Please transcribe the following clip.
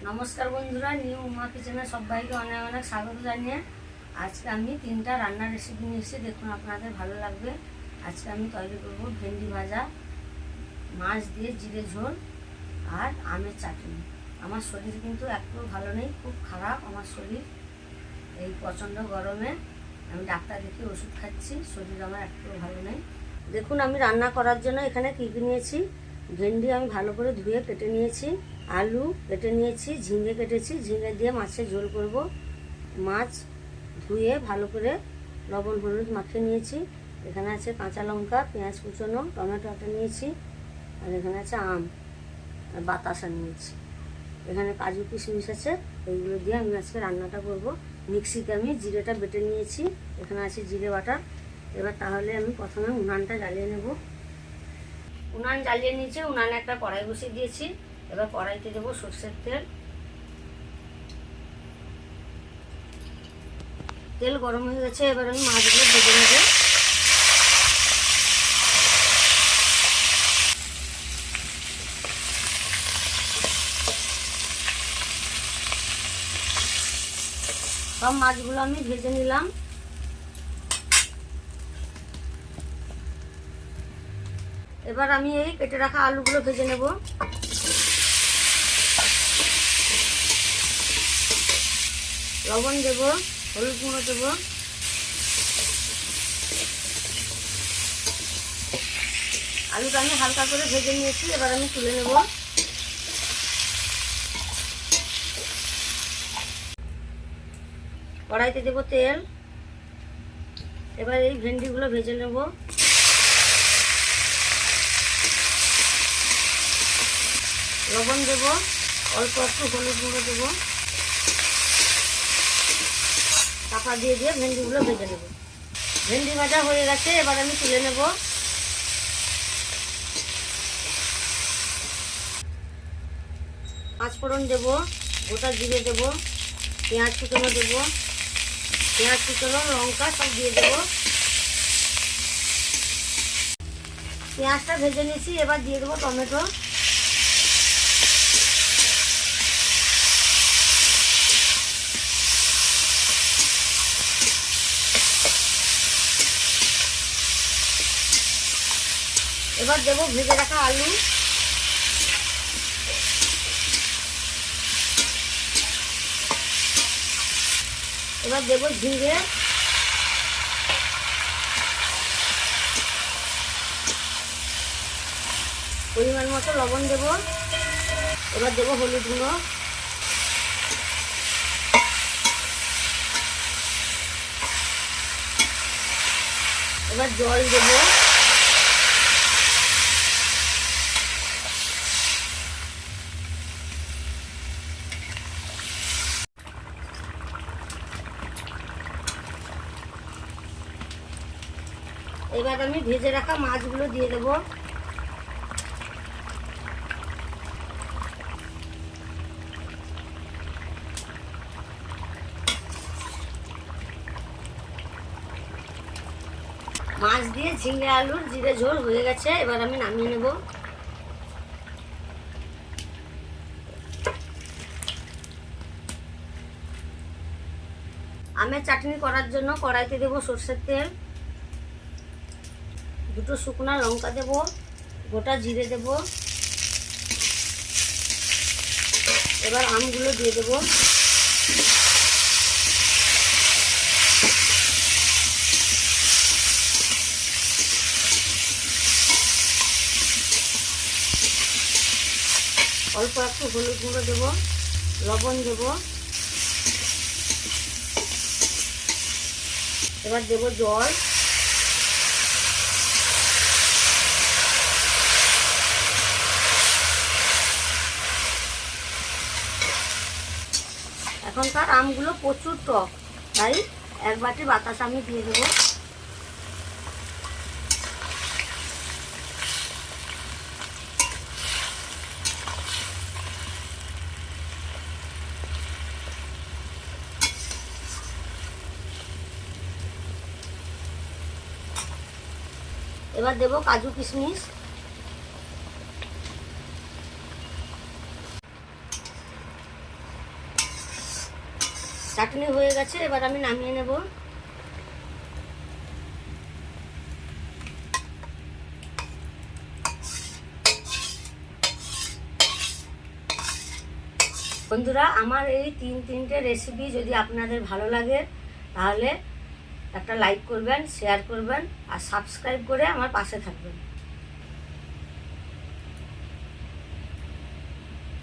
নমস্কার বন্ধুরা, নিউ উমা কিচেনে সবাইকে অনেক অনেক স্বাগত জানিয়ে আজকে আমি 3টা রান্নার রেসিপি নিয়ে এসেছি। দেখুন, আপনাদের ভালো লাগবে। আজকে আমি তৈরি করব ভেন্ডি ভাজা, মাছ দিয়ে জিরে ঝোল আর আমের চাটনি। আমার শরীর কিন্তু একটু ভালো নেই, খুব খারাপ আমার শরীর। এই প্রচণ্ড গরমে আমি ডাক্তার দেখিয়ে ওষুধ খাচ্ছি, শরীর আমার একটু ভালো নেই। দেখুন, আমি রান্না করার জন্য এখানে কী কী নিয়েছি। ভেন্ডি আমি ভালো করে ধুয়ে কেটে নিয়েছি, আলু কেটে নিয়েছি, ঝিঙে কেটেছি, ঝিঙে দিয়ে মাছের ঝোল করব। মাছ ধুয়ে ভালো করে লবণ হলুদ মাখিয়ে নিয়েছি। এখানে আছে কাঁচা লঙ্কা, পেঁয়াজ কুচোনো, টমেটো আটা নিয়েছি, আর এখানে আছে আম আর বাতাসা নিয়েছি। এখানে কাজু কিশমিশ আছে, এইগুলো দিয়ে আমি আজকে রান্নাটা করব। মিক্সিতে আমি জিরেটা বেটে নিয়েছি, এখানে আছে জিরে বাটা। এবার তাহলে আমি প্রথমে উনানটা জ্বালিয়ে নেব। উনান জ্বালিয়ে নিয়েছি, উনানে একটা কড়াই বসিয়ে দিয়েছি। এবার কড়াইতে দেবো সরষের তেল। তেল গরম হয়ে গেছে, এবার আমি মাছগুলো ভেজে নেব। সব মাছগুলো আমি ভেজে নিলাম। এবার আমি এই কেটে রাখা আলুগুলো ভেজে নেব। লবণ দেব, হলুদ গুঁড়ো দেব, আলুটা আমি হালকা করে ভেজে নিয়েছি। এবার আমি তুলে নেব। কড়াইতে দেব তেল। এবার এই ভেন্ডিগুলো ভেজে নেব। লবণ দেব, অল্প একটু হলুদ গুঁড়ো দেব, চাপা দিয়ে দিয়ে ভেন্ডিগুলো ভেজে নেব। ভেন্ডি ভাজা হয়ে গেছে, এবার আমি তুলে নেব। পাঁচফোড়ন দেব, গোটা জিরে দেব, পেঁয়াজ কুচনো দেব, পেঁয়াজ কুচনো লঙ্কা সব দিয়ে দেব। পেঁয়াজটা ভেজে নিয়েছি, এবার দিয়ে দেবো টমেটো। এবার দেবো ভেজে রাখা আলু। এবার দেবো ঝিঙে, পরিমাণ মতো লবণ দেব। এবার দেবো হলুদ গুঁড়ো, এবার জল দেব। এবার আমি ভেজে রাখা মাছগুলো দিয়ে দেব। মাছ দিয়ে ঝিঙে আলুর জিরে ঝোল হয়ে গেছে, এবার আমি নামিয়ে নেব। আমের চাটনি করার জন্য কড়াইতে দেব সরষের তেল, দুটো শুকনো লঙ্কা দেব, গোটা জিরে দেব। এবার আমগুলো দিয়ে দেব। অল্প একটু হলুদ গুঁড়ো দেব, লবণ দেব। এবার দেব জল। এখনকার আমগুলো প্রচুর টক, তাই এক বাটি বাতাসা আমি দিয়ে দেবো। এবার দেবো কাজু কিশমিশ, চাটনি হয়ে গেছে, এবার আমি নামিয়ে নেব। বন্ধুরা, আমার এই তিনটে রেসিপি যদি আপনাদের ভালো লাগে তাহলে একটা লাইক করবেন, শেয়ার করবেন আর সাবস্ক্রাইব করে আমার পাশে থাকবেন।